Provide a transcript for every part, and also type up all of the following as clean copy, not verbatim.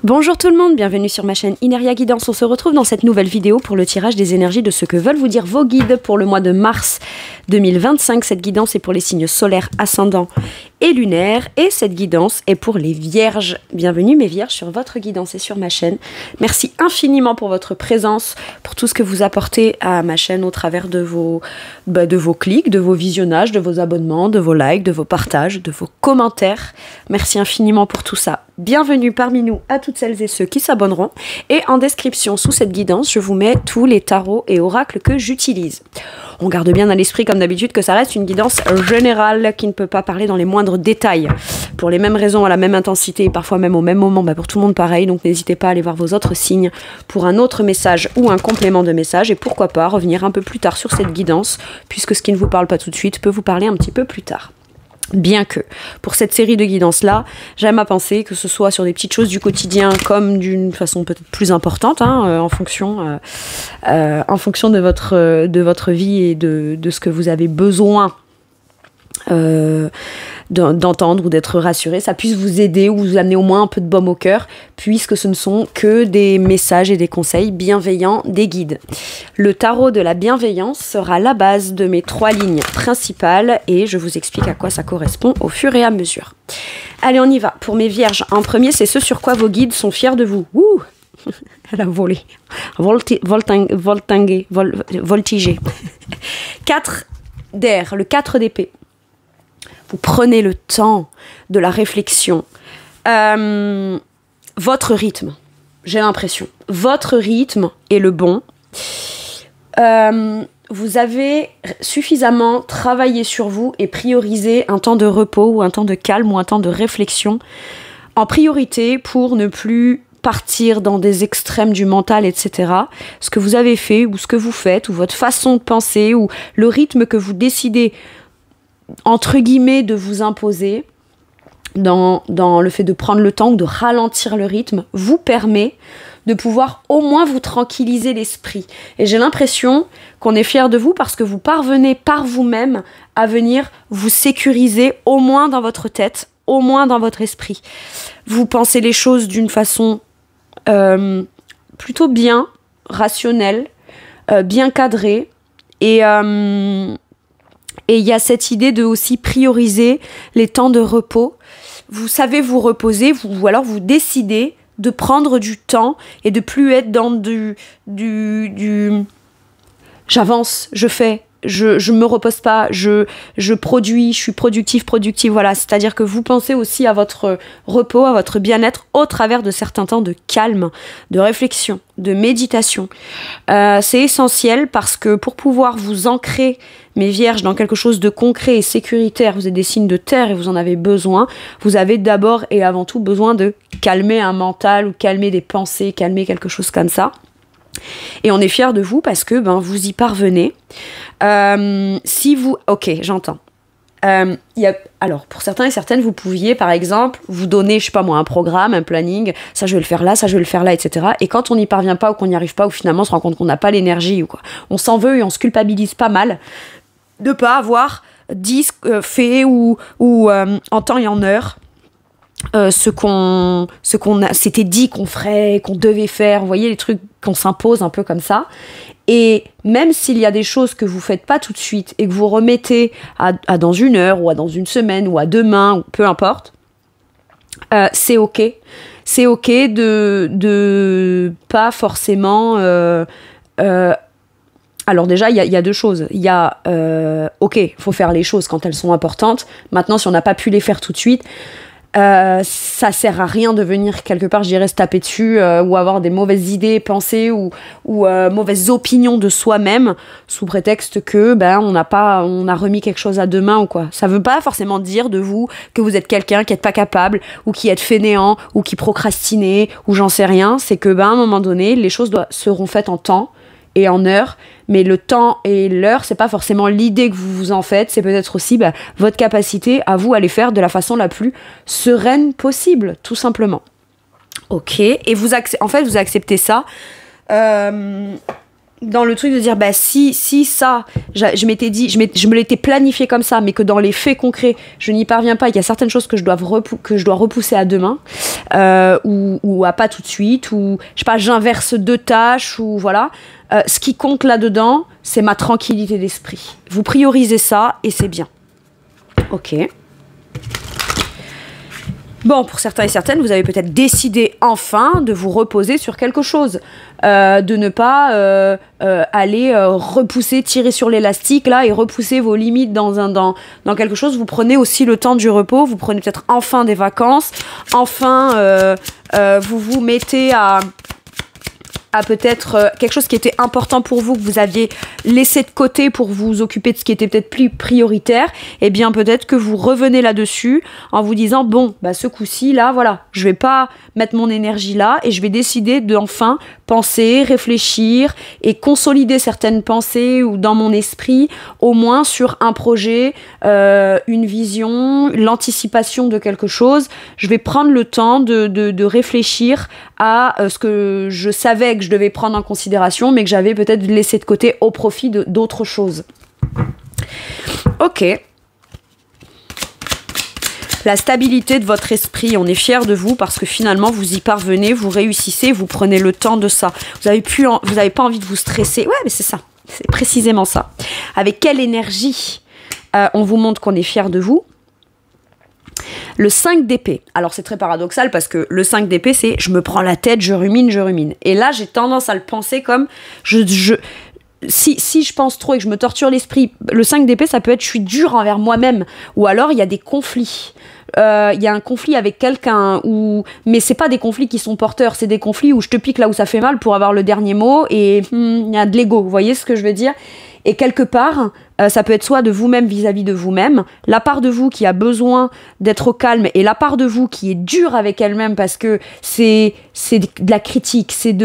Bonjour tout le monde, bienvenue sur ma chaîne Ineria Guidance. On se retrouve dans cette nouvelle vidéo pour le tirage des énergies de ce que veulent vous dire vos guides pour le mois de mars 2025. Cette guidance est pour les signes solaires, ascendants et lunaires. Et cette guidance est pour les vierges. Bienvenue mes vierges sur votre guidance et sur ma chaîne. Merci infiniment pour votre présence, pour tout ce que vous apportez à ma chaîne au travers de vos clics, de vos visionnages, de vos abonnements, de vos likes, de vos partages, de vos commentaires. Merci infiniment pour tout ça. Bienvenue parmi nous à toutes celles et ceux qui s'abonneront. Et en description sous cette guidance, je vous mets tous les tarots et oracles que j'utilise. On garde bien à l'esprit comme d'habitude que ça reste une guidance générale qui ne peut pas parler dans les moindres détails. Pour les mêmes raisons, à la même intensité et parfois même au même moment, pour tout le monde pareil. Donc n'hésitez pas à aller voir vos autres signes pour un autre message ou un complément de message. Et pourquoi pas revenir un peu plus tard sur cette guidance, puisque ce qui ne vous parle pas tout de suite peut vous parler un petit peu plus tard. Bien que, pour cette série de guidances-là, j'aime à penser que ce soit sur des petites choses du quotidien comme d'une façon peut-être plus importante, en fonction de votre vie et de ce que vous avez besoin d'entendre ou d'être rassuré, ça puisse vous aider ou vous amener au moins un peu de baume au cœur, puisque ce ne sont que des messages et des conseils bienveillants des guides. Le tarot de la bienveillance sera la base de mes 3 lignes principales et je vous explique à quoi ça correspond au fur et à mesure. Allez, on y va. Pour mes vierges, en premier, c'est ce sur quoi vos guides sont fiers de vous. Ouh, elle a volé. Voltigé. 4 d'air, le 4 d'épée. Vous prenez le temps de la réflexion. Votre rythme, j'ai l'impression. Votre rythme est le bon. Vous avez suffisamment travaillé sur vous et priorisé un temps de repos ou un temps de calme ou un temps de réflexion en priorité pour ne plus partir dans des extrêmes du mental, etc. Ce que vous avez fait ou ce que vous faites ou votre façon de penser ou le rythme que vous décidez entre guillemets de vous imposer dans le fait de prendre le temps ou de ralentir le rythme vous permet de pouvoir au moins vous tranquilliser l'esprit. Et j'ai l'impression qu'on est fiers de vous parce que vous parvenez par vous-même à venir vous sécuriser au moins dans votre tête, au moins dans votre esprit. Vous pensez les choses d'une façon plutôt bien, rationnelle, bien cadrée et il y a cette idée de aussi prioriser les temps de repos. Vous savez vous reposer, ou alors vous décidez de prendre du temps et de plus être dans du j'avance, je fais, je me repose pas, je produis, je suis productive, voilà. C'est-à-dire que vous pensez aussi à votre repos, à votre bien-être au travers de certains temps de calme, de réflexion, de méditation. C'est essentiel parce que pour pouvoir vous ancrer, mes vierges, dans quelque chose de concret et sécuritaire, vous êtes des signes de terre et vous en avez besoin, vous avez d'abord et avant tout besoin de calmer un mental ou calmer des pensées, calmer quelque chose comme ça. Et on est fiers de vous parce que vous y parvenez. Si vous... Ok, j'entends. Alors, pour certains et certaines, vous pouviez, par exemple, vous donner, je sais pas moi, un programme, un planning, ça je vais le faire là, ça je vais le faire là, etc. Et quand on n'y parvient pas ou qu'on n'y arrive pas, ou finalement on se rend compte qu'on n'a pas l'énergie ou quoi, on s'en veut et on se culpabilise pas mal de pas avoir fait ou en temps et en heure ce qu'on s'était dit qu'on ferait, qu'on devait faire. Vous voyez les trucs qu'on s'impose un peu comme ça. Et même s'il y a des choses que vous faites pas tout de suite et que vous remettez à dans 1 heure ou à dans 1 semaine ou à demain ou peu importe, c'est ok. C'est ok de pas forcément... Alors déjà, il y a 2 choses. Il y a, ok, il faut faire les choses quand elles sont importantes. Maintenant, si on n'a pas pu les faire tout de suite, ça sert à rien de venir quelque part, je dirais, se taper dessus ou avoir des mauvaises idées, pensées ou mauvaises opinions de soi-même sous prétexte que on a remis quelque chose à demain ou quoi. Ça veut pas forcément dire de vous que vous êtes quelqu'un qui n'est pas capable ou qui est fainéant ou qui procrastinez ou j'en sais rien. C'est que à un moment donné, les choses seront faites en temps et en heure, mais le temps et l'heure, c'est pas forcément l'idée que vous vous en faites, c'est peut-être aussi votre capacité à vous à les faire de la façon la plus sereine possible, tout simplement. Ok, et vous acceptez ça dans le truc de dire bah si ça je m'étais dit je me l'étais planifié comme ça, mais que dans les faits concrets je n'y parviens pas, il y a certaines choses que je dois repousser à demain, ou à pas tout de suite, ou je sais pas, j'inverse 2 tâches, ou voilà, ce qui compte là-dedans c'est ma tranquillité d'esprit. Vous priorisez ça et c'est bien. Ok. Bon, pour certains et certaines, vous avez peut-être décidé enfin de vous reposer sur quelque chose, de ne pas aller repousser, tirer sur l'élastique là et repousser vos limites dans quelque chose. Vous prenez aussi le temps du repos, vous prenez peut-être enfin des vacances, enfin vous vous mettez à peut-être quelque chose qui était important pour vous, que vous aviez laissé de côté pour vous occuper de ce qui était peut-être plus prioritaire, et bien peut-être que vous revenez là-dessus en vous disant bon, bah ce coup-ci, là, voilà, je vais pas mettre mon énergie là et je vais décider d'enfin penser, réfléchir et consolider certaines pensées ou dans mon esprit, au moins sur un projet, une vision, l'anticipation de quelque chose. Je vais prendre le temps de réfléchir à ce que je savais que je devais prendre en considération, mais que j'avais peut-être laissé de côté au profit d'autres choses. Ok. La stabilité de votre esprit, on est fiers de vous parce que finalement vous y parvenez, vous réussissez, vous prenez le temps de ça. Vous n'avez pas envie de vous stresser. Ouais, mais c'est ça, c'est précisément ça. Avec quelle énergie on vous montre qu'on est fiers de vous. Le 5 d'épée. Alors c'est très paradoxal parce que le 5 d'épée c'est je me prends la tête, je rumine. Et là j'ai tendance à le penser comme si je pense trop et que je me torture l'esprit, le 5 d'épée ça peut être je suis dur envers moi-même, ou alors il y a des conflits. Il y a un conflit avec quelqu'un, mais c'est pas des conflits qui sont porteurs, c'est des conflits où je te pique là où ça fait mal pour avoir le dernier mot, et il y a de l'ego, vous voyez ce que je veux dire? Et quelque part, ça peut être soit de vous-même vis-à-vis de vous-même, la part de vous qui a besoin d'être au calme et la part de vous qui est dure avec elle-même parce que c'est de la critique, c'est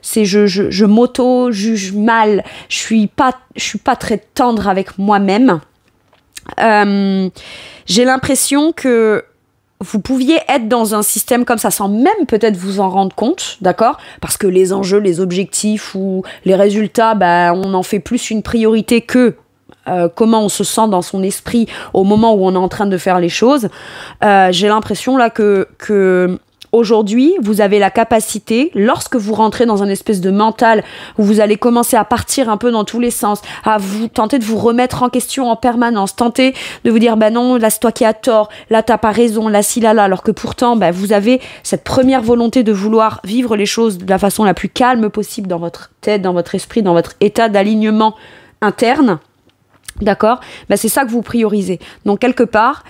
c'est je m'auto-juge mal, je suis pas très tendre avec moi-même. J'ai l'impression que vous pouviez être dans un système comme ça sans même peut-être vous en rendre compte, d'accord? Parce que les enjeux, les objectifs ou les résultats, bah, on en fait plus une priorité que comment on se sent dans son esprit au moment où on est en train de faire les choses. J'ai l'impression là que aujourd'hui, vous avez la capacité, lorsque vous rentrez dans un espèce de mental où vous allez commencer à partir un peu dans tous les sens, à vous tenter de vous remettre en question en permanence, tenter de vous dire bah non, là c'est toi qui as tort, là t'as pas raison, là si là, alors que pourtant bah, vous avez cette première volonté de vouloir vivre les choses de la façon la plus calme possible dans votre tête, dans votre esprit, dans votre état d'alignement interne, d'accord? Bah, c'est ça que vous priorisez. Donc quelque part,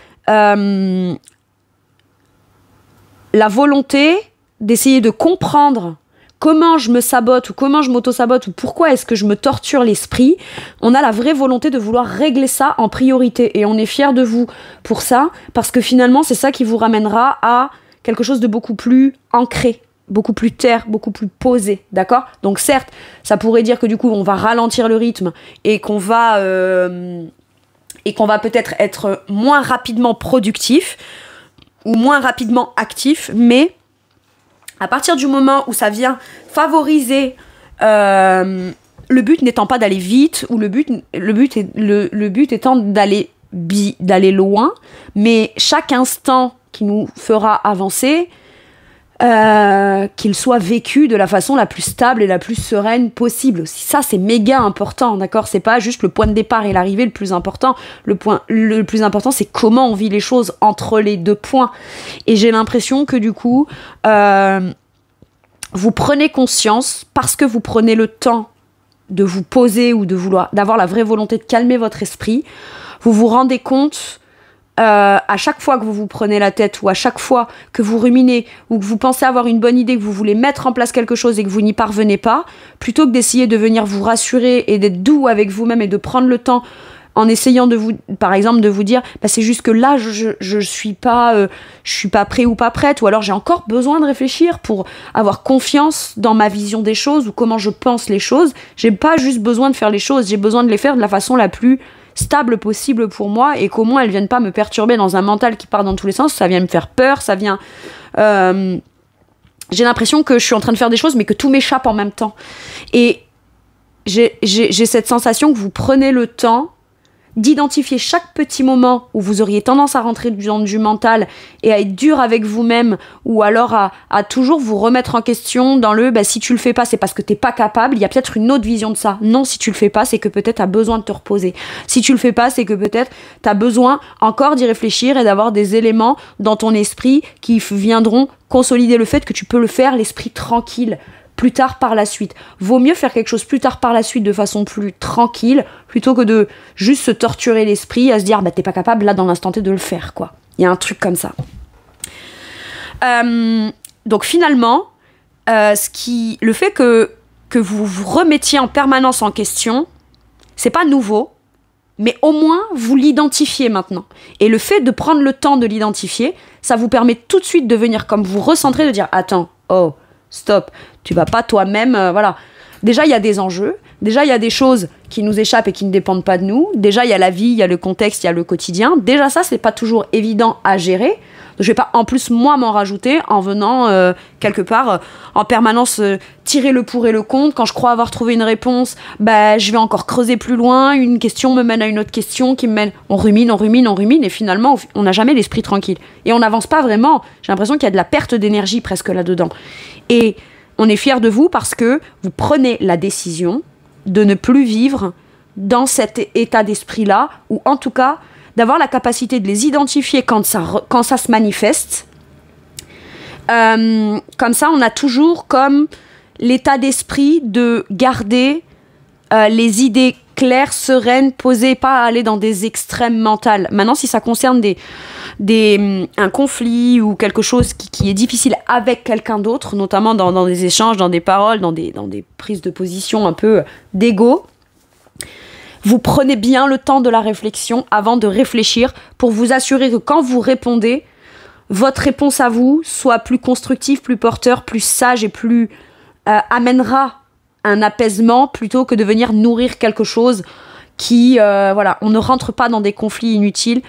la volonté d'essayer de comprendre comment je me sabote ou comment je m'auto-sabote ou pourquoi est-ce que je me torture l'esprit, on a la vraie volonté de vouloir régler ça en priorité. Et on est fiers de vous pour ça, parce que finalement, c'est ça qui vous ramènera à quelque chose de beaucoup plus ancré, beaucoup plus terre, beaucoup plus posé, d'accord? Donc certes, ça pourrait dire que du coup, on va ralentir le rythme et qu'on va peut-être être moins rapidement productif, ou moins rapidement actif, mais à partir du moment où ça vient favoriser, le but n'étant pas d'aller vite, ou le but étant d'aller loin, mais chaque instant qui nous fera avancer, qu'il soit vécu de la façon la plus stable et la plus sereine possible aussi. Ça, c'est méga important, d'accord? C'est pas juste le point de départ et l'arrivée le plus important. Le plus important, c'est comment on vit les choses entre les deux points. Et j'ai l'impression que du coup, vous prenez conscience, parce que vous prenez le temps de vous poser ou d'avoir la vraie volonté de calmer votre esprit, vous vous rendez compte à chaque fois que vous vous prenez la tête, ou à chaque fois que vous ruminez, ou que vous pensez avoir une bonne idée, que vous voulez mettre en place quelque chose et que vous n'y parvenez pas, plutôt que d'essayer de venir vous rassurer et d'être doux avec vous-même et de prendre le temps en essayant par exemple de vous dire bah, c'est juste que là je suis pas prêt ou pas prête, ou alors j'ai encore besoin de réfléchir pour avoir confiance dans ma vision des choses ou comment je pense les choses. J'ai pas juste besoin de faire les choses, j'ai besoin de les faire de la façon la plus stable possible pour moi, et qu'au moins elles viennent pas me perturber dans un mental qui part dans tous les sens. Ça vient me faire peur, ça vient j'ai l'impression que je suis en train de faire des choses mais que tout m'échappe en même temps, et j'ai cette sensation que vous prenez le temps d'identifier chaque petit moment où vous auriez tendance à rentrer dans du mental et à être dur avec vous-même, ou alors à toujours vous remettre en question dans le si tu le fais pas, c'est parce que t'es pas capable. Il y a peut-être une autre vision de ça. Non, si tu le fais pas, c'est que peut-être t'as besoin de te reposer. Si tu le fais pas, c'est que peut-être t'as besoin encore d'y réfléchir et d'avoir des éléments dans ton esprit qui viendront consolider le fait que tu peux le faire, l'esprit tranquille, plus tard par la suite. Vaut mieux faire quelque chose plus tard par la suite de façon plus tranquille, plutôt que de juste se torturer l'esprit à se dire t'es pas capable là dans l'instant T de le faire, quoi. Il y a un truc comme ça. Donc finalement, le fait que vous vous remettiez en permanence en question, c'est pas nouveau, mais au moins vous l'identifiez maintenant. Et le fait de prendre le temps de l'identifier, ça vous permet tout de suite de venir comme vous recentrer, de dire attends, oh, stop, tu vas pas toi-même, voilà. Déjà, il y a des enjeux. Déjà, il y a des choses qui nous échappent et qui ne dépendent pas de nous. Déjà, il y a la vie, il y a le contexte, il y a le quotidien. Déjà, ça, c'est pas toujours évident à gérer. Donc, je vais pas, en plus, moi, m'en rajouter en venant, quelque part, en permanence, tirer le pour et le contre. Quand je crois avoir trouvé une réponse, je vais encore creuser plus loin. Une question me mène à une autre question qui me mène... On rumine, et finalement, on n'a jamais l'esprit tranquille. Et on n'avance pas vraiment. J'ai l'impression qu'il y a de la perte d'énergie presque là-dedans. Et on est fiers de vous parce que vous prenez la décision de ne plus vivre dans cet état d'esprit-là, ou en tout cas d'avoir la capacité de les identifier quand ça se manifeste. Comme ça, on a toujours comme l'état d'esprit de garder les idées claires, sereines, posées, pas aller dans des extrêmes mentales. Maintenant, si ça concerne un conflit ou quelque chose qui est difficile avec quelqu'un d'autre, notamment dans des échanges, dans des paroles, dans des prises de position un peu d'ego, vous prenez bien le temps de la réflexion avant de réfléchir pour vous assurer que quand vous répondez, votre réponse à vous soit plus constructive, plus porteur, plus sage et plus amènera un apaisement plutôt que de venir nourrir quelque chose qui, on ne rentre pas dans des conflits inutiles,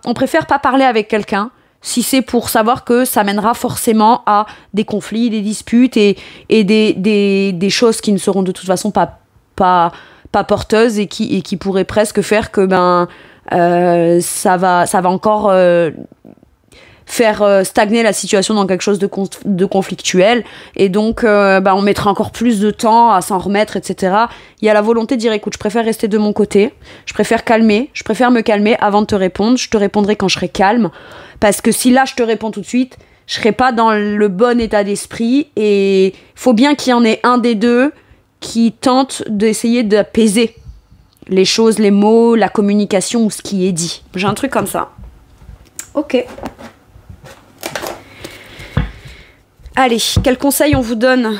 on préfère pas parler avec quelqu'un si c'est pour savoir que ça mènera forcément à des conflits, des disputes et des choses qui ne seront de toute façon pas porteuses et qui pourraient presque faire que ça va encore faire stagner la situation dans quelque chose de conflictuel, et donc on mettra encore plus de temps à s'en remettre, etc. Il y a la volonté de dire écoute, je préfère rester de mon côté, je préfère me calmer avant de te répondre, je te répondrai quand je serai calme, parce que si là je te réponds tout de suite, je serai pas dans le bon état d'esprit, et faut bien qu'il y en ait un des deux qui tente d'essayer d'apaiser les choses, les mots, la communication ou ce qui est dit. J'ai un truc comme ça. Ok. Allez, quels conseils on vous donne,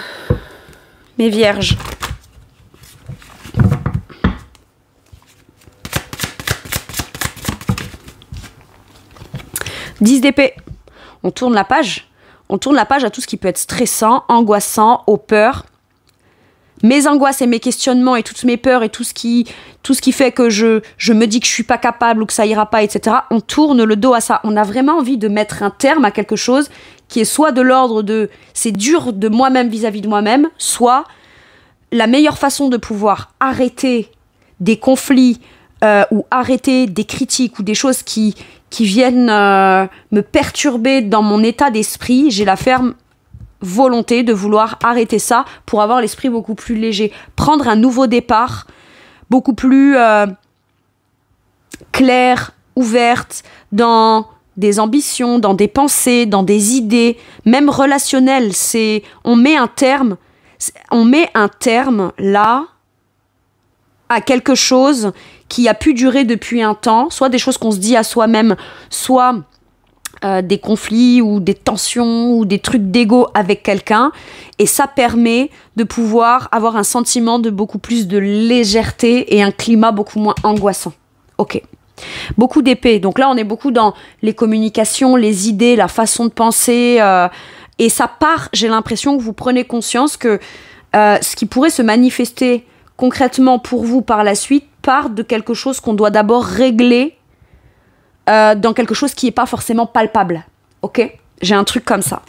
mes vierges? « 10 d'épée. On tourne la page. On tourne la page à tout ce qui peut être stressant, angoissant, aux peurs. Mes angoisses et mes questionnements et toutes mes peurs et tout ce qui fait que je me dis que je suis pas capable ou que ça ira pas, etc. On tourne le dos à ça. On a vraiment envie de mettre un terme à quelque chose qui est soit de l'ordre de c'est dur de moi-même vis-à-vis de moi-même, soit la meilleure façon de pouvoir arrêter des conflits ou arrêter des critiques ou des choses qui viennent me perturber dans mon état d'esprit. J'ai la ferme volonté de vouloir arrêter ça pour avoir l'esprit beaucoup plus léger, prendre un nouveau départ beaucoup plus clair, ouverte dans des ambitions, dans des pensées, dans des idées, même relationnelles. On met un terme là à quelque chose qui a pu durer depuis un temps, soit des choses qu'on se dit à soi-même, soit des conflits ou des tensions ou des trucs d'ego avec quelqu'un, et ça permet de pouvoir avoir un sentiment de beaucoup plus de légèreté et un climat beaucoup moins angoissant. Ok. Beaucoup d'épée. Donc là, on est beaucoup dans les communications, les idées, la façon de penser, et ça part, j'ai l'impression que vous prenez conscience que ce qui pourrait se manifester concrètement pour vous par la suite part de quelque chose qu'on doit d'abord régler dans quelque chose qui n'est pas forcément palpable. Ok ? J'ai un truc comme ça.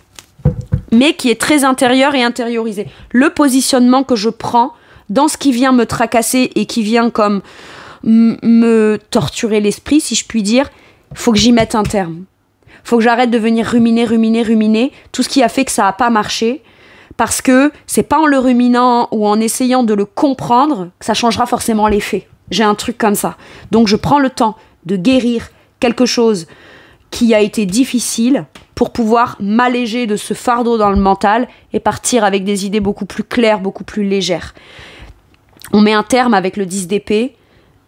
Mais qui est très intérieur et intériorisé. Le positionnement que je prends dans ce qui vient me tracasser et qui vient comme me torturer l'esprit, si je puis dire, faut que j'y mette un terme. Faut que j'arrête de venir ruminer tout ce qui a fait que ça n'a pas marché, parce que c'est pas en le ruminant ou en essayant de le comprendre que ça changera forcément les faits. J'ai un truc comme ça. Donc je prends le temps de guérir quelque chose qui a été difficile pour pouvoir m'alléger de ce fardeau dans le mental et partir avec des idées beaucoup plus claires, beaucoup plus légères. On met un terme avec le 10 d'épée.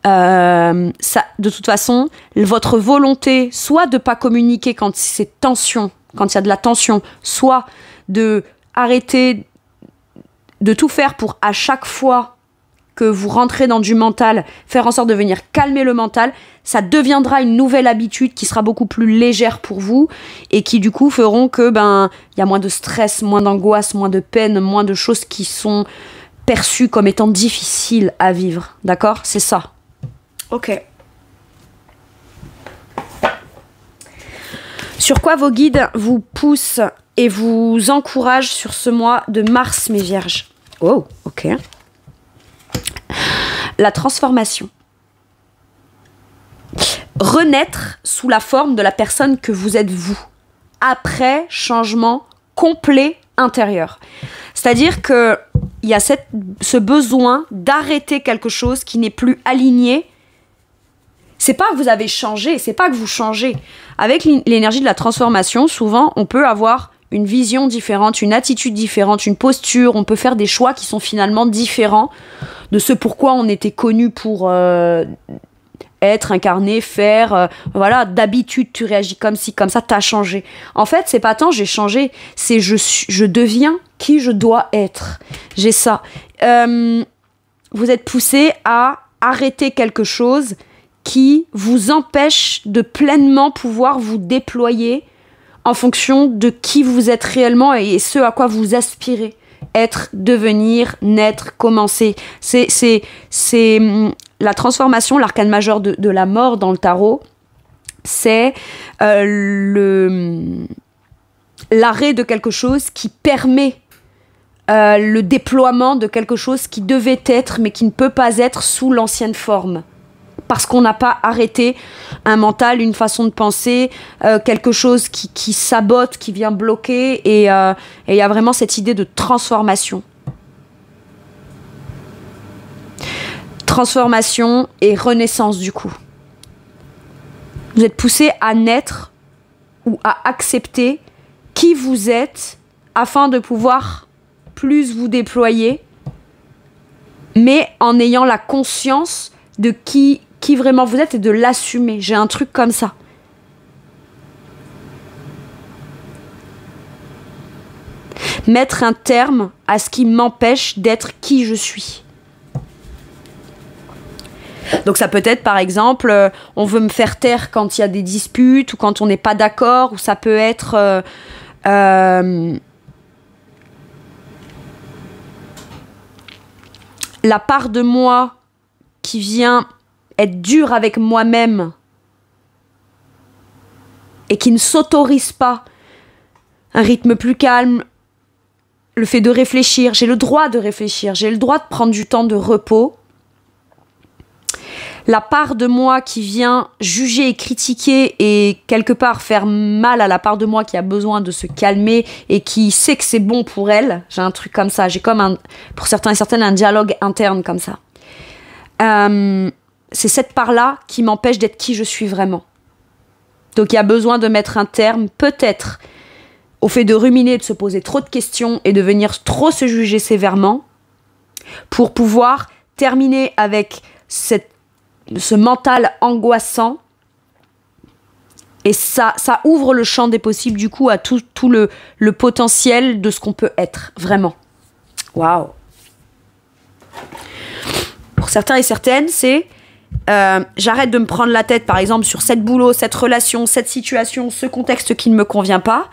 Ça, de toute façon, votre volonté, soit de ne pas communiquer quand c'est tension, quand il y a de la tension, soit de arrêter de tout faire pour à chaque fois que vous rentrez dans du mental, faire en sorte de venir calmer le mental, ça deviendra une nouvelle habitude qui sera beaucoup plus légère pour vous et qui du coup feront que y a moins de stress, moins d'angoisse, moins de peine, moins de choses qui sont perçues comme étant difficiles à vivre. D'accord ? C'est ça. Ok. Sur quoi vos guides vous poussent et vous encouragent sur ce mois de mars, mes vierges ? Oh, ok. La transformation. Renaître sous la forme de la personne que vous êtes vous, après changement complet intérieur. C'est-à-dire qu'il y a ce besoin d'arrêter quelque chose qui n'est plus aligné. C'est pas que vous avez changé, c'est pas que vous changez. Avec l'énergie de la transformation, souvent, on peut avoir une vision différente, une attitude différente, une posture. On peut faire des choix qui sont finalement différents de ce pourquoi on était connu pour être, incarné, faire. Voilà, d'habitude, tu réagis comme ci, comme ça, t'as changé. En fait, c'est pas tant j'ai changé, c'est je deviens qui je dois être. J'ai ça. Vous êtes poussé à arrêter quelque chose qui vous empêche de pleinement pouvoir vous déployer en fonction de qui vous êtes réellement et ce à quoi vous aspirez. Être, devenir, naître, commencer. C'est la transformation, l'arcane majeur de la mort dans le tarot, c'est l'arrêt de quelque chose qui permet le déploiement de quelque chose qui devait être mais qui ne peut pas être sous l'ancienne forme. Parce qu'on n'a pas arrêté un mental, une façon de penser, quelque chose qui sabote, qui vient bloquer. Et il y a vraiment cette idée de transformation. Transformation et renaissance du coup. Vous êtes poussé à naître ou à accepter qui vous êtes afin de pouvoir plus vous déployer, mais en ayant la conscience de qui vraiment vous êtes et de l'assumer. J'ai un truc comme ça. Mettre un terme à ce qui m'empêche d'être qui je suis. Donc ça peut être par exemple, on veut me faire taire quand il y a des disputes ou quand on n'est pas d'accord, ou ça peut être la part de moi qui vient être dure avec moi-même et qui ne s'autorise pas un rythme plus calme, le fait de réfléchir. J'ai le droit de réfléchir, j'ai le droit de prendre du temps de repos. La part de moi qui vient juger et critiquer et quelque part faire mal à la part de moi qui a besoin de se calmer et qui sait que c'est bon pour elle. J'ai un truc comme ça. J'ai comme pour certains et certaines un dialogue interne comme ça. C'est cette part-là qui m'empêche d'être qui je suis vraiment. Donc il y a besoin de mettre un terme, peut-être, au fait de ruminer, de se poser trop de questions et de venir trop se juger sévèrement pour pouvoir terminer avec ce mental angoissant. Et ça ouvre le champ des possibles du coup à tout le potentiel de ce qu'on peut être, vraiment. Waouh! Pour certains et certaines, c'est j'arrête de me prendre la tête, par exemple, sur cette boulot, cette relation, cette situation, ce contexte qui ne me convient pas.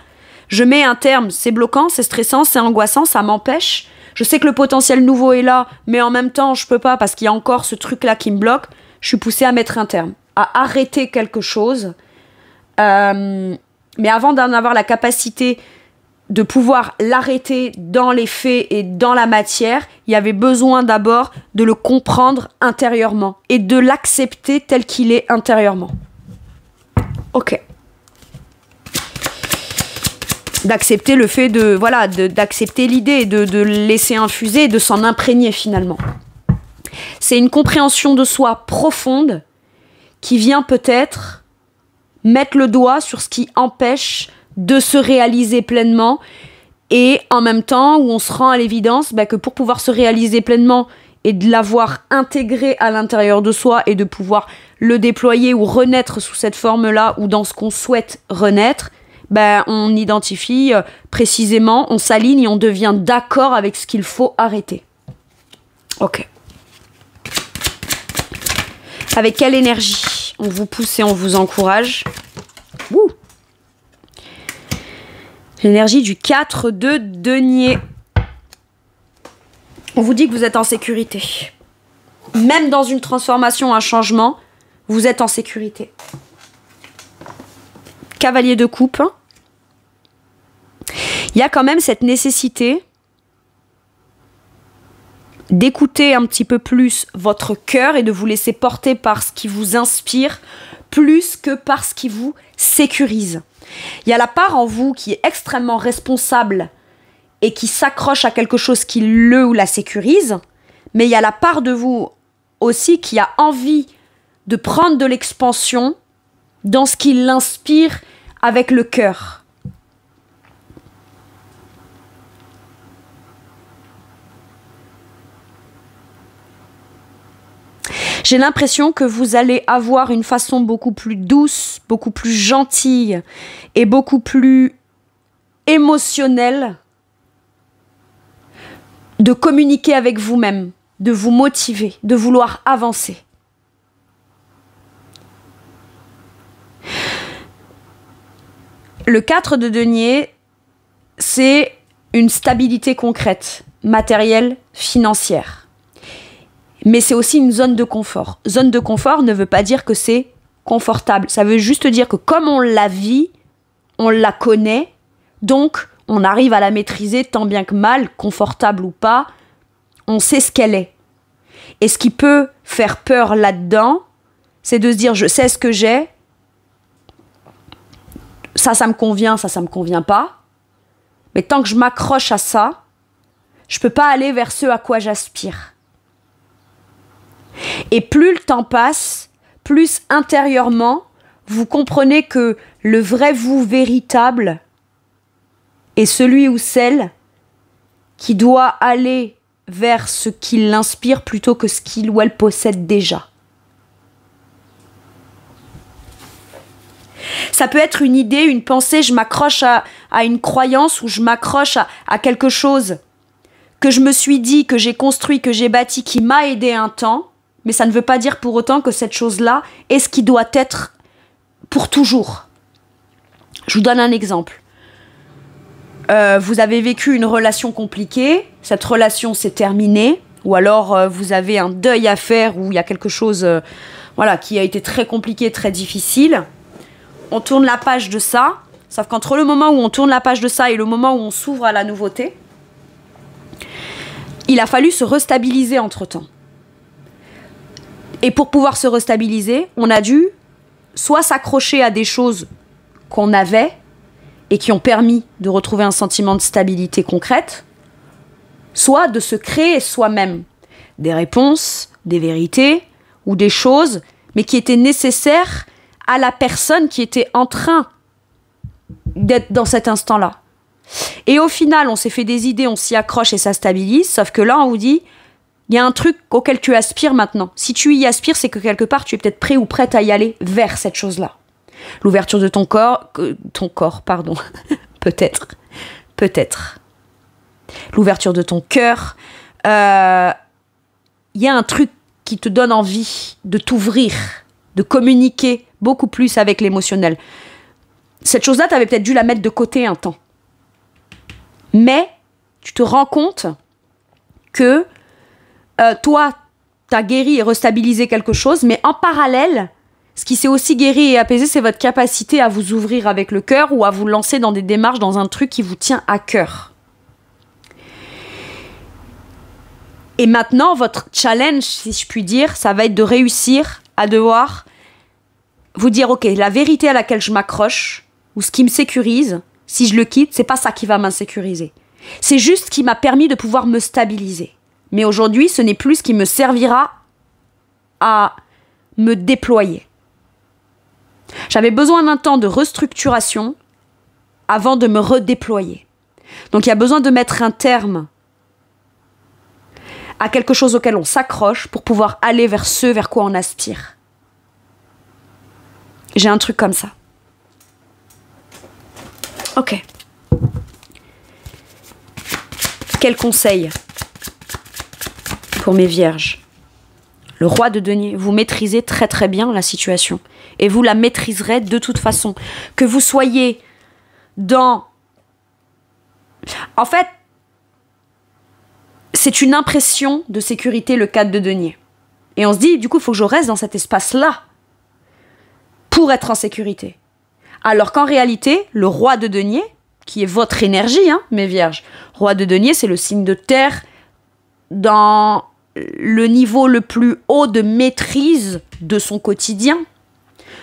Je mets un terme, c'est bloquant, c'est stressant, c'est angoissant, ça m'empêche. Je sais que le potentiel nouveau est là, mais en même temps, je peux pas parce qu'il y a encore ce truc-là qui me bloque. Je suis poussée à mettre un terme, à arrêter quelque chose. Mais avant d'en avoir la capacité de pouvoir l'arrêter dans les faits et dans la matière, il y avait besoin d'abord de le comprendre intérieurement et de l'accepter tel qu'il est intérieurement. Ok. D'accepter le fait d'accepter l'idée, de laisser infuser et de s'en imprégner finalement. C'est une compréhension de soi profonde qui vient peut-être mettre le doigt sur ce qui empêche de se réaliser pleinement et en même temps où on se rend à l'évidence que pour pouvoir se réaliser pleinement et de l'avoir intégré à l'intérieur de soi et de pouvoir le déployer ou renaître sous cette forme-là ou dans ce qu'on souhaite renaître, on identifie précisément, on s'aligne et on devient d'accord avec ce qu'il faut arrêter. Ok. Avec quelle énergie on vous pousse et on vous encourage? Wouh! L'énergie du 4 de denier. On vous dit que vous êtes en sécurité. Même dans une transformation, un changement, vous êtes en sécurité. Cavalier de coupe. Il y a quand même cette nécessité d'écouter un petit peu plus votre cœur et de vous laisser porter par ce qui vous inspire plus que par ce qui vous sécurise. Il y a la part en vous qui est extrêmement responsable et qui s'accroche à quelque chose qui le ou la sécurise, mais il y a la part de vous aussi qui a envie de prendre de l'expansion dans ce qui l'inspire avec le cœur. J'ai l'impression que vous allez avoir une façon beaucoup plus douce, beaucoup plus gentille et beaucoup plus émotionnelle de communiquer avec vous-même, de vous motiver, de vouloir avancer. Le 4 de denier, c'est une stabilité concrète, matérielle, financière. Mais c'est aussi une zone de confort. Zone de confort ne veut pas dire que c'est confortable. Ça veut juste dire que comme on la vit, on la connaît, donc on arrive à la maîtriser tant bien que mal, confortable ou pas, on sait ce qu'elle est. Et ce qui peut faire peur là-dedans, c'est de se dire je sais ce que j'ai, ça me convient, ça me convient pas, mais tant que je m'accroche à ça, je peux pas aller vers ce à quoi j'aspire. Et plus le temps passe, plus intérieurement, vous comprenez que le vrai vous véritable est celui ou celle qui doit aller vers ce qui l'inspire plutôt que ce qu'il ou elle possède déjà. Ça peut être une idée, une pensée, je m'accroche à une croyance ou je m'accroche à quelque chose que je me suis dit, que j'ai construit, que j'ai bâti, qui m'a aidé un temps. Mais ça ne veut pas dire pour autant que cette chose-là est ce qui doit être pour toujours. Je vous donne un exemple. Vous avez vécu une relation compliquée, cette relation s'est terminée, ou alors vous avez un deuil à faire où il y a quelque chose qui a été très compliqué, très difficile. On tourne la page de ça, sauf qu'entre le moment où on tourne la page de ça et le moment où on s'ouvre à la nouveauté, il a fallu se restabiliser entre-temps. Et pour pouvoir se restabiliser, on a dû soit s'accrocher à des choses qu'on avait et qui ont permis de retrouver un sentiment de stabilité concrète, soit de se créer soi-même des réponses, des vérités ou des choses, mais qui étaient nécessaires à la personne qui était en train d'être dans cet instant-là. Et au final, on s'est fait des idées, on s'y accroche et ça stabilise, sauf que là, on vous dit... Il y a un truc auquel tu aspires maintenant. Si tu y aspires, c'est que quelque part, tu es peut-être prêt ou prête à y aller vers cette chose-là. L'ouverture de ton corps, peut-être. L'ouverture de ton cœur. Il y a un truc qui te donne envie de t'ouvrir, de communiquer beaucoup plus avec l'émotionnel. Cette chose-là, tu avais peut-être dû la mettre de côté un temps. Mais tu te rends compte que toi, tu as guéri et restabilisé quelque chose, mais en parallèle, ce qui s'est aussi guéri et apaisé, c'est votre capacité à vous ouvrir avec le cœur ou à vous lancer dans des démarches, dans un truc qui vous tient à cœur. Et maintenant, votre challenge, si je puis dire, ça va être de réussir à devoir vous dire, ok, la vérité à laquelle je m'accroche, ou ce qui me sécurise, si je le quitte, c'est pas ça qui va m'insécuriser. C'est juste ce qui m'a permis de pouvoir me stabiliser. Mais aujourd'hui, ce n'est plus ce qui me servira à me déployer. J'avais besoin d'un temps de restructuration avant de me redéployer. Donc il y a besoin de mettre un terme à quelque chose auquel on s'accroche pour pouvoir aller vers ce vers quoi on aspire. J'ai un truc comme ça. Ok. Quel conseil pour mes vierges? Le roi de denier, vous maîtrisez très très bien la situation. Et vous la maîtriserez de toute façon. Que vous soyez dans... En fait, c'est une impression de sécurité, le 4 de denier. Et on se dit, du coup, il faut que je reste dans cet espace-là pour être en sécurité. Alors qu'en réalité, le roi de denier, qui est votre énergie, hein, mes vierges, roi de denier, c'est le signe de terre dans le niveau le plus haut de maîtrise de son quotidien,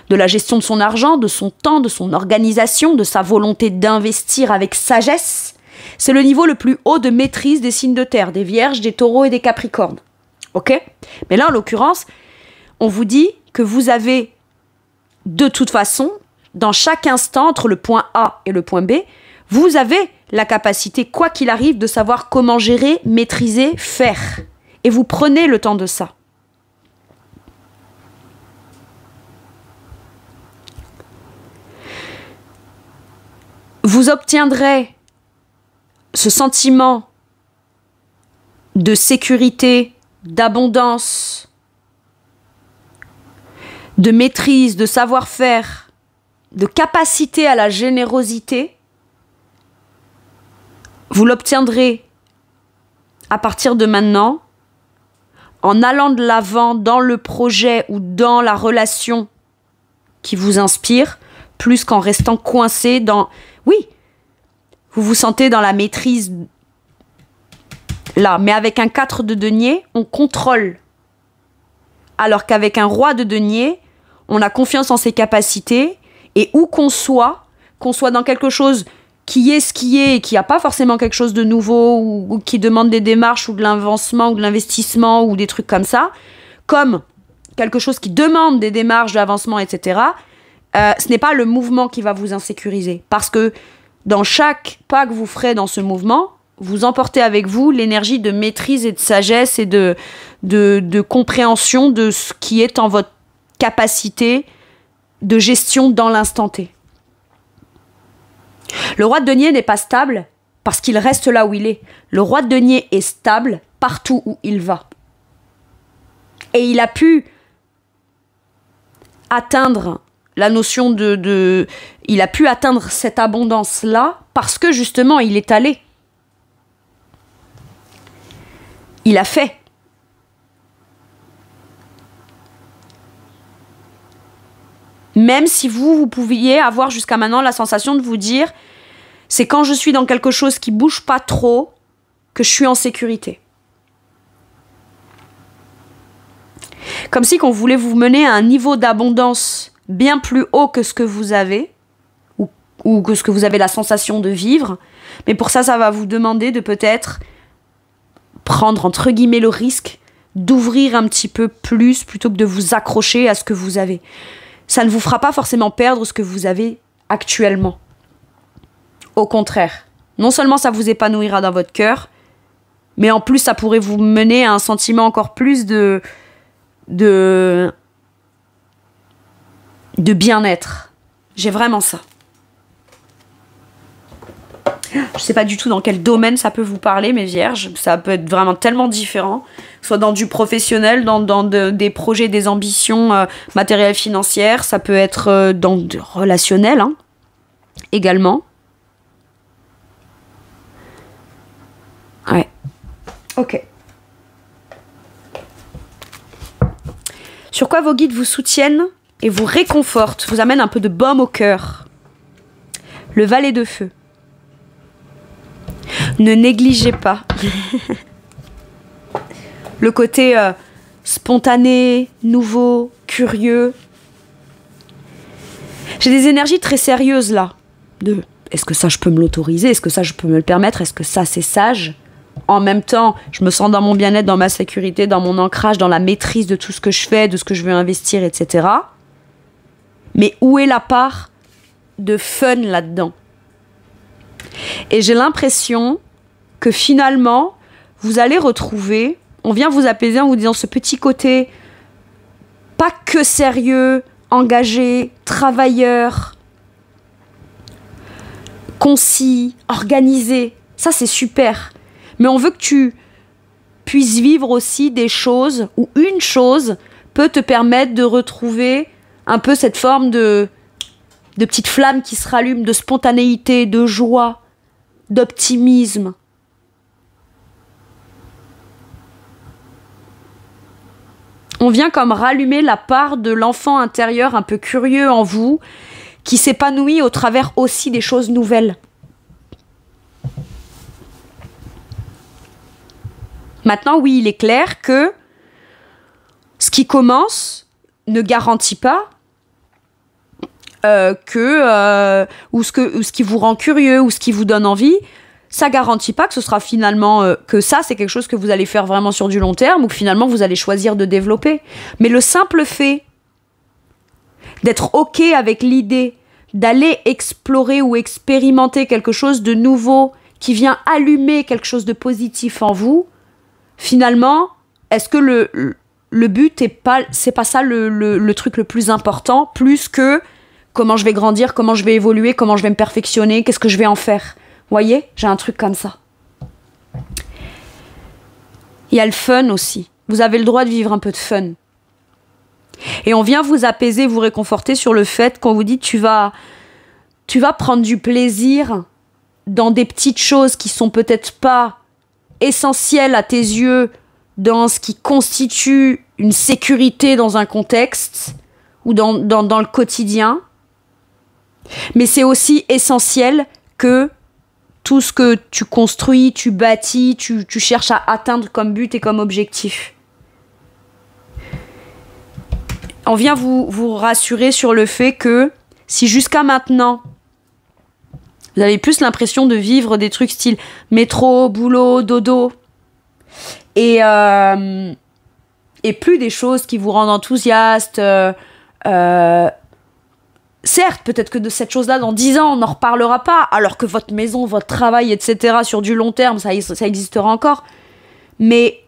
de la gestion de son argent, de son temps, de son organisation, de sa volonté d'investir avec sagesse. C'est le niveau le plus haut de maîtrise des signes de terre, des vierges, des taureaux et des capricornes. Ok? Mais là, en l'occurrence, on vous dit que vous avez, de toute façon, dans chaque instant, entre le point A et le point B, vous avez la capacité, quoi qu'il arrive, de savoir comment gérer, maîtriser, faire. Et vous prenez le temps de ça. Vous obtiendrez ce sentiment de sécurité, d'abondance, de maîtrise, de savoir-faire, de capacité à la générosité. Vous l'obtiendrez à partir de maintenant, en allant de l'avant dans le projet ou dans la relation qui vous inspire, plus qu'en restant coincé dans... Oui, vous vous sentez dans la maîtrise là, mais avec un 4 de denier, on contrôle. Alors qu'avec un roi de denier, on a confiance en ses capacités et où qu'on soit dans quelque chose qui est ce qui est et qui n'a pas forcément quelque chose de nouveau ou qui demande des démarches ou de l'avancement ou de l'investissement ou des trucs comme ça, comme quelque chose qui demande des démarches d'avancement, etc., ce n'est pas le mouvement qui va vous insécuriser. Parce que dans chaque pas que vous ferez dans ce mouvement, vous emportez avec vous l'énergie de maîtrise et de sagesse et de compréhension de ce qui est en votre capacité de gestion dans l'instant T. Le roi de denier n'est pas stable parce qu'il reste là où il est. Le roi de denier est stable partout où il va. Et il a pu atteindre la notion il a pu atteindre cette abondance-là parce que justement il est allé. Il a fait. Même si vous pouviez avoir jusqu'à maintenant la sensation de vous dire c'est quand je suis dans quelque chose qui bouge pas trop que je suis en sécurité. Comme si qu'on voulait vous mener à un niveau d'abondance bien plus haut que ce que vous avez ou que ce que vous avez la sensation de vivre. Mais pour ça, ça va vous demander de peut-être prendre entre guillemets le risque d'ouvrir un petit peu plus plutôt que de vous accrocher à ce que vous avez. Ça ne vous fera pas forcément perdre ce que vous avez actuellement. Au contraire, non seulement ça vous épanouira dans votre cœur, mais en plus ça pourrait vous mener à un sentiment encore plus de bien-être. J'ai vraiment ça. Je sais pas du tout dans quel domaine ça peut vous parler, mes vierges. Ça peut être vraiment tellement différent. Soit dans du professionnel, dans des projets, des ambitions matérielles, financières. Ça peut être dans du relationnel, hein, également. Ouais. Ok. Sur quoi vos guides vous soutiennent et vous réconforte, vous amène un peu de baume au cœur. Le valet de feu. Ne négligez pas le côté spontané, nouveau, curieux. J'ai des énergies très sérieuses là. Est-ce que ça je peux me l'autoriser? Est-ce que ça je peux me le permettre? Est-ce que ça c'est sage? En même temps, je me sens dans mon bien-être, dans ma sécurité, dans mon ancrage, dans la maîtrise de tout ce que je fais, de ce que je veux investir, etc. Mais où est la part de fun là-dedans? Et j'ai l'impression que finalement, vous allez retrouver, on vient vous apaiser en vous disant ce petit côté pas que sérieux, engagé, travailleur, concis, organisé. Ça, c'est super. Mais on veut que tu puisses vivre aussi des choses où une chose peut te permettre de retrouver un peu cette forme de petite flamme qui se rallume, de spontanéité, de joie, d'optimisme. On vient comme rallumer la part de l'enfant intérieur un peu curieux en vous, qui s'épanouit au travers aussi des choses nouvelles. Maintenant, oui, il est clair que ce qui commence ne garantit pas ou ce qui vous rend curieux ou ce qui vous donne envie, ça garantit pas que ce sera finalement que ça c'est quelque chose que vous allez faire vraiment sur du long terme ou que finalement vous allez choisir de développer. Mais le simple fait d'être OK avec l'idée d'aller explorer ou expérimenter quelque chose de nouveau qui vient allumer quelque chose de positif en vous, finalement, est-ce que le but c'est pas ça le truc le plus important, plus que comment je vais grandir, comment je vais évoluer, comment je vais me perfectionner, qu'est-ce que je vais en faire? Vous voyez, j'ai un truc comme ça. Il y a le fun aussi. Vous avez le droit de vivre un peu de fun. Et on vient vous apaiser, vous réconforter sur le fait qu'on vous dit tu vas prendre du plaisir dans des petites choses qui sont peut-être pas essentielles à tes yeux dans ce qui constitue une sécurité dans un contexte ou dans le quotidien. Mais c'est aussi essentiel que tout ce que tu construis, tu bâtis, tu cherches à atteindre comme but et comme objectif. On vient vous rassurer sur le fait que si jusqu'à maintenant, vous avez plus l'impression de vivre des trucs style métro, boulot, dodo, et plus des choses qui vous rendent enthousiaste, certes, peut-être que de cette chose-là, dans 10 ans, on n'en reparlera pas, alors que votre maison, votre travail, etc., sur du long terme, ça existera encore. Mais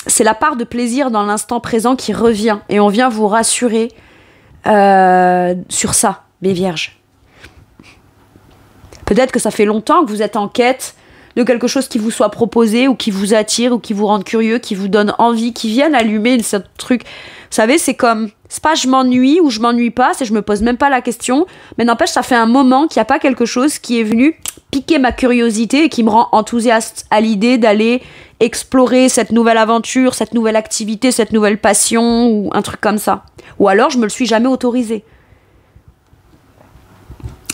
c'est la part de plaisir dans l'instant présent qui revient. Et on vient vous rassurer sur ça, mes vierges. Peut-être que ça fait longtemps que vous êtes en quête de quelque chose qui vous soit proposé, ou qui vous attire, ou qui vous rende curieux, qui vous donne envie, qui vienne allumer ce truc. Vous savez, c'est comme, c'est pas je m'ennuie ou je m'ennuie pas, c'est je me pose même pas la question, mais n'empêche, ça fait un moment qu'il n'y a pas quelque chose qui est venu piquer ma curiosité et qui me rend enthousiaste à l'idée d'aller explorer cette nouvelle aventure, cette nouvelle activité, cette nouvelle passion, ou un truc comme ça. Ou alors, je me le suis jamais autorisé.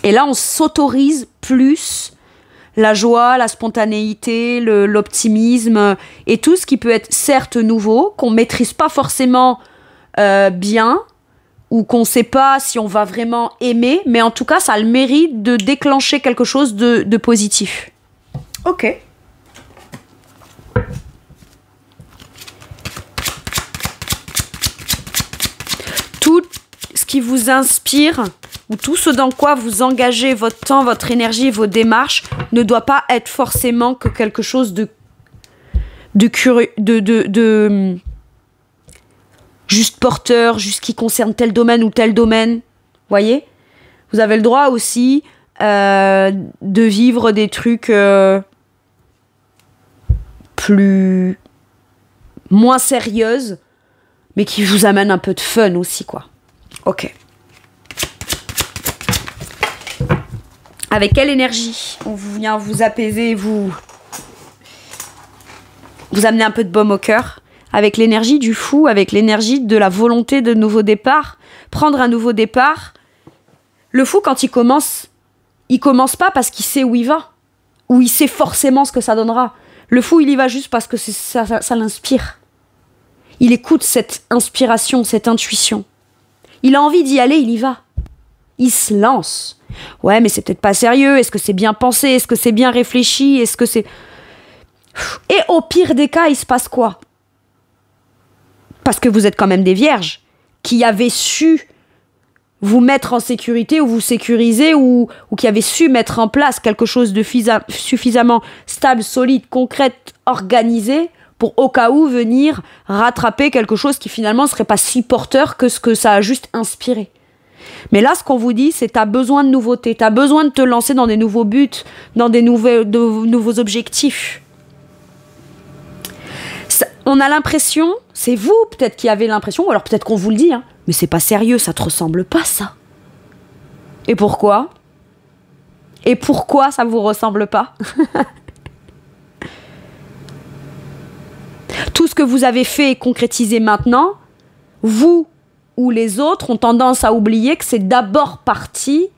Et là, on s'autorise plus la joie, la spontanéité, l'optimisme, et tout ce qui peut être certes nouveau, qu'on maîtrise pas forcément bien, ou qu'on sait pas si on va vraiment aimer, mais en tout cas, ça a le mérite de déclencher quelque chose de positif. Ok. Tout ce qui vous inspire, ou tout ce dans quoi vous engagez votre temps, votre énergie, vos démarches, ne doit pas être forcément que quelque chose de curieux, juste porteur, juste qui concerne tel domaine ou tel domaine. Voyez ? Vous avez le droit aussi de vivre des trucs moins sérieuses, mais qui vous amènent un peu de fun aussi, quoi. Ok. Avec quelle énergie on vient vous apaiser, vous amener un peu de baume au cœur? Avec l'énergie du fou, avec l'énergie de la volonté de nouveau départ, prendre un nouveau départ, le fou, quand il commence pas parce qu'il sait où il va, ou il sait forcément ce que ça donnera. Le fou, il y va juste parce que ça l'inspire. Il écoute cette inspiration, cette intuition. Il a envie d'y aller, il y va. Il se lance. Ouais, mais c'est peut-être pas sérieux. Est-ce que c'est bien pensé? Est-ce que c'est bien réfléchi? Est-ce que c'est... Et au pire des cas, il se passe quoi? Parce que vous êtes quand même des vierges qui avaient su vous mettre en sécurité ou vous sécuriser ou qui avaient su mettre en place quelque chose de suffisamment stable, solide, concrète, organisé pour au cas où venir rattraper quelque chose qui finalement ne serait pas si porteur que ce que ça a juste inspiré. Mais là, ce qu'on vous dit, c'est t'as besoin de nouveautés, t'as besoin de te lancer dans des nouveaux buts, dans des nouveaux objectifs. On a l'impression, c'est vous peut-être qui avez l'impression, ou alors peut-être qu'on vous le dit, hein, mais c'est pas sérieux, ça te ressemble pas ça. Et pourquoi? Et pourquoi ça vous ressemble pas? Tout ce que vous avez fait et concrétisé maintenant, vous ou les autres ont tendance à oublier que c'est d'abord parti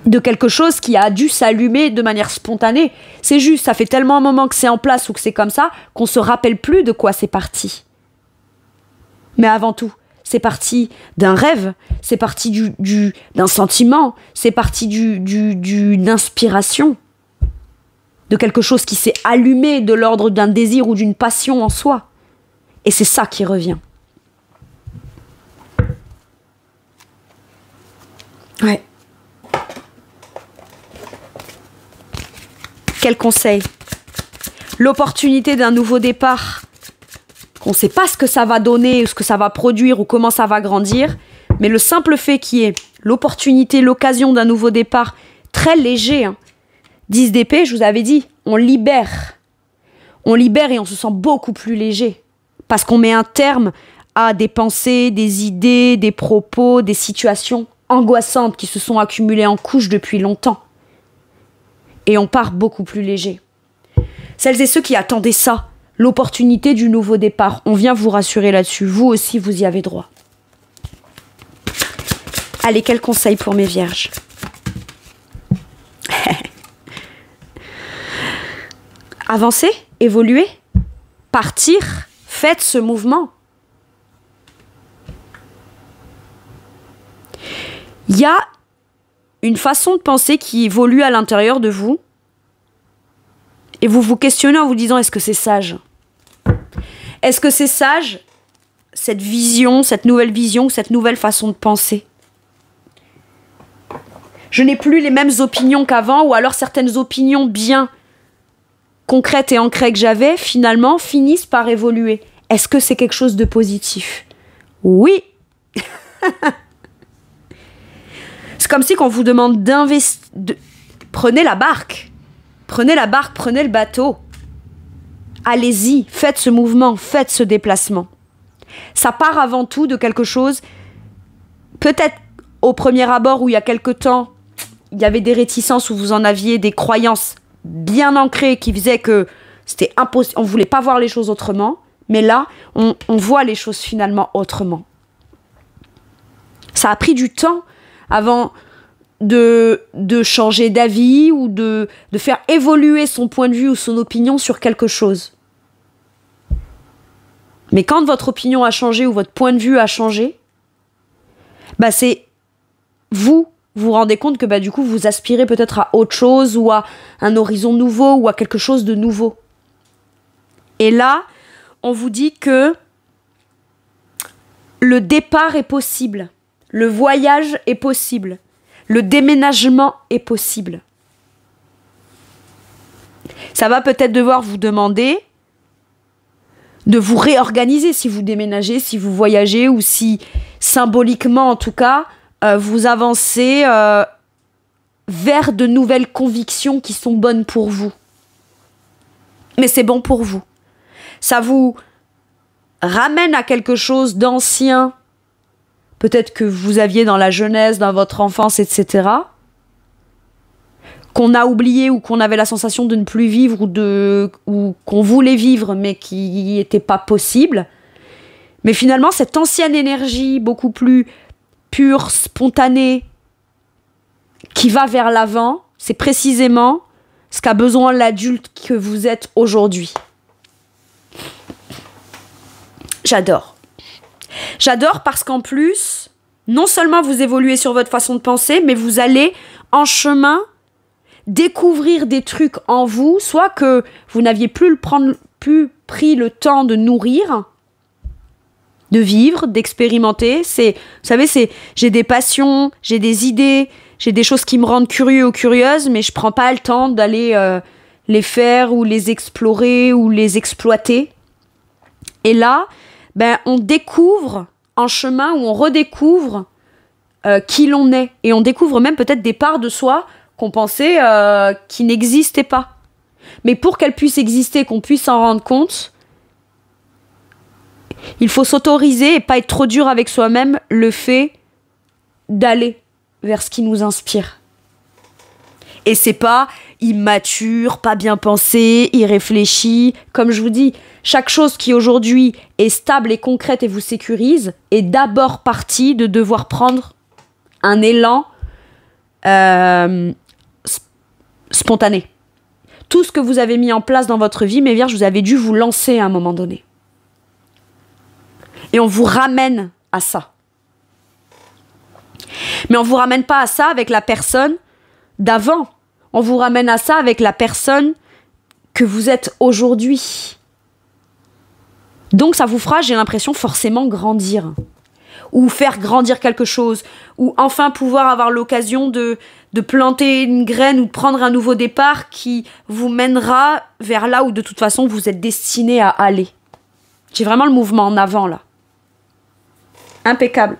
de quelque chose qui a dû s'allumer de manière spontanée. C'est juste, ça fait tellement un moment que c'est en place ou que c'est comme ça qu'on se rappelle plus de quoi c'est parti. Mais avant tout, c'est parti d'un rêve, c'est parti d'un sentiment, c'est parti d'une inspiration, de quelque chose qui s'est allumé de l'ordre d'un désir ou d'une passion en soi. Et c'est ça qui revient. Ouais. Quel conseil? L'opportunité d'un nouveau départ. On ne sait pas ce que ça va donner, ce que ça va produire ou comment ça va grandir, mais le simple fait qu'il y ait l'opportunité, l'occasion d'un nouveau départ, très léger, hein. 10 d'épée, je vous avais dit, on libère. On libère et on se sent beaucoup plus léger. Parce qu'on met un terme à des pensées, des idées, des propos, des situations angoissantes qui se sont accumulées en couches depuis longtemps. Et on part beaucoup plus léger. Celles et ceux qui attendaient ça, l'opportunité du nouveau départ, on vient vous rassurer là-dessus. Vous aussi, vous y avez droit. Allez, quel conseil pour mes vierges? Avancer, évoluer, partir, faites ce mouvement. Il y a une façon de penser qui évolue à l'intérieur de vous et vous vous questionnez en vous disant, est-ce que c'est sage? Est-ce que c'est sage, cette vision, cette nouvelle vision, cette nouvelle façon de penser? Je n'ai plus les mêmes opinions qu'avant, ou alors certaines opinions bien concrètes et ancrées que j'avais, finalement, finissent par évoluer. Est-ce que c'est quelque chose de positif? Oui. C'est comme si qu'on vous demande d'investir... Prenez la barque. Prenez la barque, prenez le bateau. Allez-y, faites ce mouvement, faites ce déplacement. Ça part avant tout de quelque chose, peut-être au premier abord où il y a quelque temps, il y avait des réticences où vous en aviez des croyances bien ancrées qui faisaient que c'était impossible, on ne voulait pas voir les choses autrement, mais là, on voit les choses finalement autrement. Ça a pris du temps avant de changer d'avis ou de faire évoluer son point de vue ou son opinion sur quelque chose. Mais quand votre opinion a changé ou votre point de vue a changé, bah c'est vous rendez compte que bah du coup vous aspirez peut-être à autre chose ou à un horizon nouveau ou à quelque chose de nouveau. Et là, on vous dit que le départ est possible, le voyage est possible, le déménagement est possible. Ça va peut-être devoir vous demander de vous réorganiser si vous déménagez, si vous voyagez ou si symboliquement en tout cas vous avancez vers de nouvelles convictions qui sont bonnes pour vous. Mais c'est bon pour vous. Ça vous ramène à quelque chose d'ancien, peut-être que vous aviez dans la jeunesse, dans votre enfance, etc., qu'on a oublié ou qu'on avait la sensation de ne plus vivre ou qu'on voulait vivre mais qui n'était pas possible. Mais finalement, cette ancienne énergie, beaucoup plus pure, spontanée, qui va vers l'avant, c'est précisément ce qu'a besoin l'adulte que vous êtes aujourd'hui. J'adore. J'adore parce qu'en plus, non seulement vous évoluez sur votre façon de penser, mais vous allez en chemin découvrir des trucs en vous, soit que vous n'aviez plus pris le temps de nourrir, de vivre, d'expérimenter. Vous savez, j'ai des passions, j'ai des idées, j'ai des choses qui me rendent curieux ou curieuse, mais je prends pas le temps d'aller les faire ou les explorer ou les exploiter. Et là, on découvre en chemin, ou on redécouvre qui l'on est. Et on découvre même peut-être des parts de soi qu'on pensait qui n'existaient pas. Mais pour qu'elles puissent exister, qu'on puisse s'en rendre compte, il faut s'autoriser et pas être trop dur avec soi-même le fait d'aller vers ce qui nous inspire. Et c'est pas immature, pas bien pensé, irréfléchi. Comme je vous dis, chaque chose qui aujourd'hui est stable et concrète et vous sécurise est d'abord partie de devoir prendre un élan spontané. Tout ce que vous avez mis en place dans votre vie, mes vierges, vous avez dû vous lancer à un moment donné. Et on vous ramène à ça. Mais on vous ramène pas à ça avec la personne d'avant. On vous ramène à ça avec la personne que vous êtes aujourd'hui. Donc ça vous fera, j'ai l'impression, forcément grandir. Ou faire grandir quelque chose. Ou enfin pouvoir avoir l'occasion de planter une graine ou de prendre un nouveau départ qui vous mènera vers là où de toute façon vous êtes destiné à aller. J'ai vraiment le mouvement en avant là. Impeccable.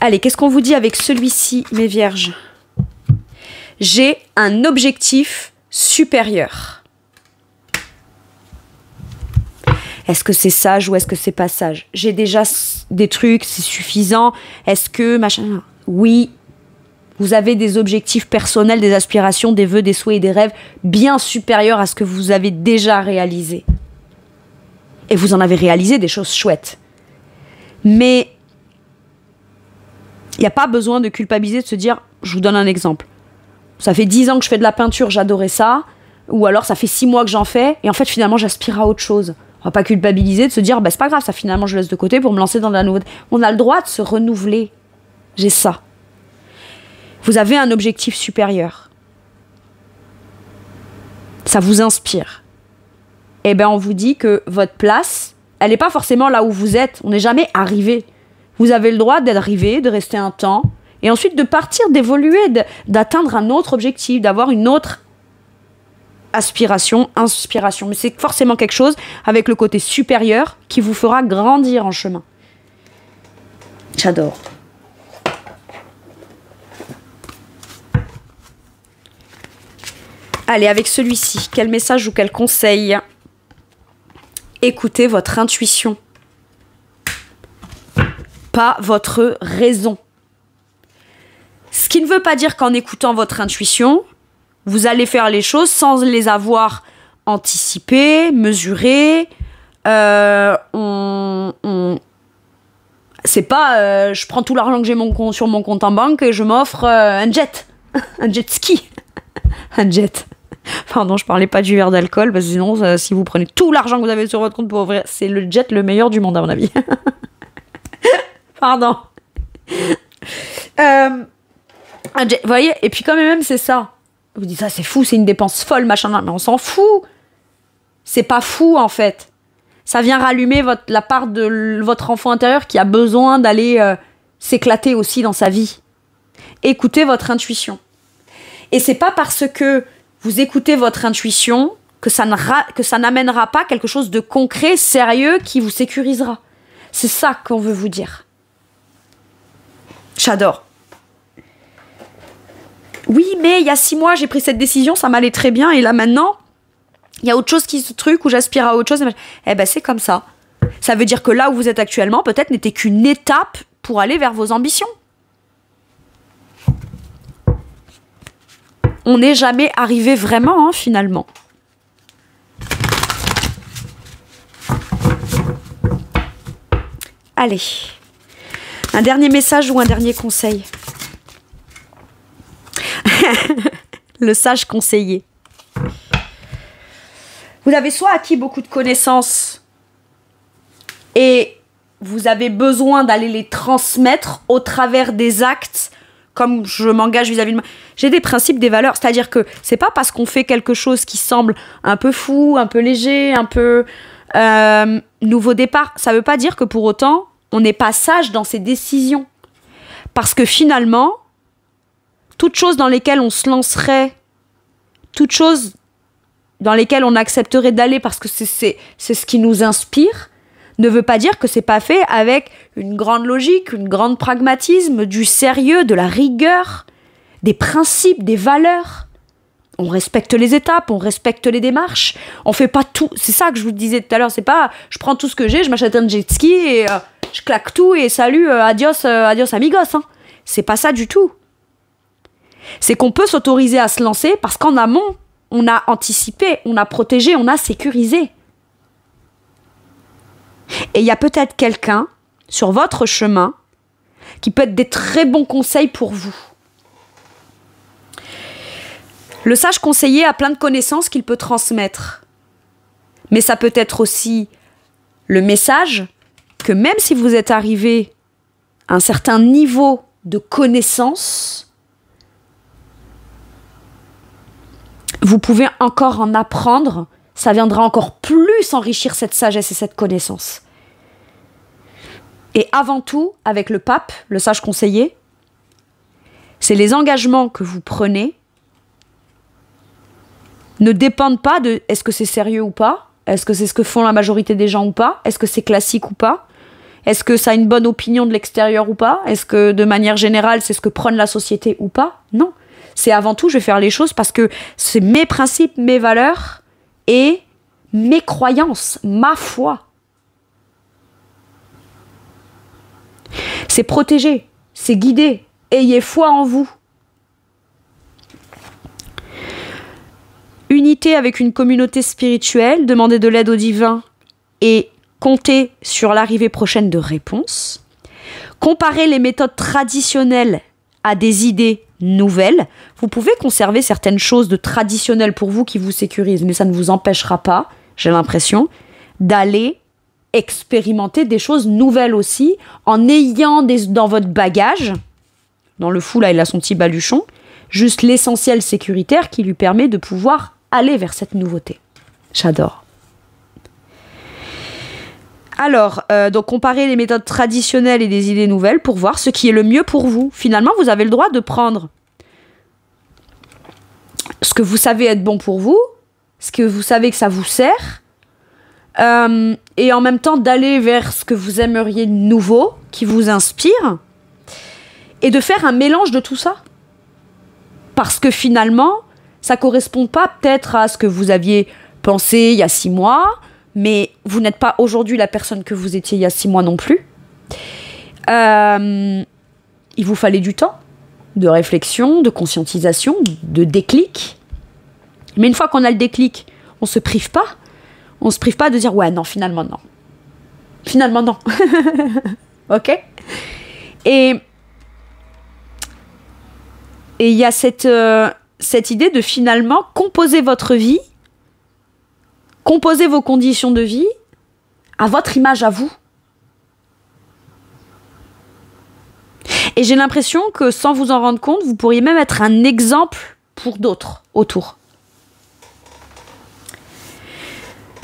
Allez, qu'est-ce qu'on vous dit avec celui-ci, mes vierges? J'ai un objectif supérieur. Est-ce que c'est sage ou est-ce que c'est pas sage? J'ai déjà des trucs, c'est suffisant. Est-ce que machin? Oui. Vous avez des objectifs personnels, des aspirations, des vœux, des souhaits et des rêves bien supérieurs à ce que vous avez déjà réalisé. Et vous en avez réalisé des choses chouettes. Mais il n'y a pas besoin de culpabiliser, de se dire, je vous donne un exemple. Ça fait 10 ans que je fais de la peinture, j'adorais ça. Ou alors ça fait 6 mois que j'en fais et en fait finalement j'aspire à autre chose. On va pas culpabiliser, de se dire, c'est pas grave, ça finalement je laisse de côté pour me lancer dans la nouveauté. On a le droit de se renouveler. J'ai ça. Vous avez un objectif supérieur. Ça vous inspire. Eh bien, on vous dit que votre place, elle n'est pas forcément là où vous êtes. On n'est jamais arrivé. Vous avez le droit d'arriver, de rester un temps, et ensuite de partir, d'évoluer, d'atteindre un autre objectif, d'avoir une autre aspiration, inspiration. Mais c'est forcément quelque chose avec le côté supérieur qui vous fera grandir en chemin. J'adore. Allez, avec celui-ci, quel message ou quel conseil? Écoutez votre intuition. Pas votre raison. Ce qui ne veut pas dire qu'en écoutant votre intuition, vous allez faire les choses sans les avoir anticipées, mesurées. C'est pas je prends tout l'argent que j'ai sur mon compte en banque et je m'offre un jet. Un jet ski. Un jet. Pardon, je parlais pas du verre d'alcool, parce que sinon, si vous prenez tout l'argent que vous avez sur votre compte pour ouvrir, c'est le jet le meilleur du monde, à mon avis. Pardon. Un jet, vous voyez, et puis quand même, c'est ça. Vous dites, ça c'est fou, c'est une dépense folle, machin, mais on s'en fout. C'est pas fou, en fait. Ça vient rallumer la part de votre enfant intérieur qui a besoin d'aller s'éclater aussi dans sa vie. Écoutez votre intuition. Et c'est pas parce que vous écoutez votre intuition que ça n'amènera pas quelque chose de concret, sérieux, qui vous sécurisera. C'est ça qu'on veut vous dire. J'adore. Oui, mais il y a 6 mois, j'ai pris cette décision, ça m'allait très bien, et là maintenant, il y a autre chose qui se truc, où j'aspire à autre chose. Eh ben, c'est comme ça. Ça veut dire que là où vous êtes actuellement, peut-être n'était qu'une étape pour aller vers vos ambitions. On n'est jamais arrivé vraiment, hein, finalement. Allez. Un dernier message ou un dernier conseil? Le sage conseiller. Vous avez soit acquis beaucoup de connaissances et vous avez besoin d'aller les transmettre au travers des actes, comme je m'engage vis-à-vis de moi. J'ai des principes, des valeurs, c'est-à-dire que c'est pas parce qu'on fait quelque chose qui semble un peu fou, un peu léger, un peu nouveau départ, ça veut pas dire que pour autant on n'est pas sage dans ses décisions. Parce que finalement, toutes choses dans lesquelles on se lancerait, toutes choses dans lesquelles on accepterait d'aller parce que c'est ce qui nous inspire, ne veut pas dire que c'est pas fait avec une grande logique, une grande pragmatisme, du sérieux, de la rigueur, des principes, des valeurs. On respecte les étapes, on respecte les démarches, on fait pas tout. C'est ça que je vous disais tout à l'heure, c'est pas je prends tout ce que j'ai, je m'achète un jet ski et je claque tout et salut, adios, adios amigos. Hein. C'est pas ça du tout. C'est qu'on peut s'autoriser à se lancer parce qu'en amont, on a anticipé, on a protégé, on a sécurisé. Et il y a peut-être quelqu'un sur votre chemin qui peut être des très bons conseils pour vous. Le sage conseiller a plein de connaissances qu'il peut transmettre. Mais ça peut être aussi le message que même si vous êtes arrivé à un certain niveau de connaissance, vous pouvez encore en apprendre. Ça viendra encore plus enrichir cette sagesse et cette connaissance. Et avant tout, avec le pape, le sage conseiller, c'est les engagements que vous prenez ne dépendent pas de est-ce que c'est sérieux ou pas, est-ce que c'est ce que font la majorité des gens ou pas, est-ce que c'est classique ou pas, est-ce que ça a une bonne opinion de l'extérieur ou pas, est-ce que de manière générale c'est ce que prône la société ou pas. Non, c'est avant tout je vais faire les choses parce que c'est mes principes, mes valeurs et mes croyances, ma foi. C'est protéger, c'est guider. Ayez foi en vous. Unité avec une communauté spirituelle, demandez de l'aide au divin et comptez sur l'arrivée prochaine de réponses. Comparez les méthodes traditionnelles à des idées nouvelles. Vous pouvez conserver certaines choses de traditionnelles pour vous qui vous sécurisent, mais ça ne vous empêchera pas, j'ai l'impression, d'aller expérimenter des choses nouvelles aussi, en ayant dans votre bagage, dans le fou là il a son petit baluchon, juste l'essentiel sécuritaire qui lui permet de pouvoir aller vers cette nouveauté. J'adore. Alors, donc comparer les méthodes traditionnelles et des idées nouvelles pour voir ce qui est le mieux pour vous. Finalement, vous avez le droit de prendre ce que vous savez être bon pour vous, ce que vous savez que ça vous sert, et en même temps d'aller vers ce que vous aimeriez de nouveau, qui vous inspire, et de faire un mélange de tout ça. Parce que finalement, ça correspond pas peut-être à ce que vous aviez pensé il y a 6 mois, mais vous n'êtes pas aujourd'hui la personne que vous étiez il y a 6 mois non plus. Il vous fallait du temps, de réflexion, de conscientisation, de déclic. Mais une fois qu'on a le déclic, on se prive pas. On se prive pas de dire « Ouais, non, finalement, non. Finalement, non. » Ok ? Et il y a cette idée de finalement composer votre vie, composer vos conditions de vie à votre image à vous. Et j'ai l'impression que sans vous en rendre compte, vous pourriez même être un exemple pour d'autres autour.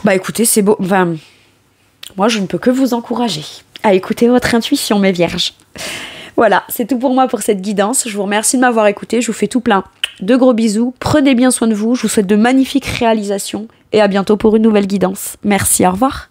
Bah écoutez, c'est beau. Enfin, moi, je ne peux que vous encourager à écouter votre intuition, mes vierges. Voilà, c'est tout pour moi pour cette guidance. Je vous remercie de m'avoir écouté. Je vous fais tout plein de gros bisous. Prenez bien soin de vous. Je vous souhaite de magnifiques réalisations. Et à bientôt pour une nouvelle guidance. Merci, au revoir.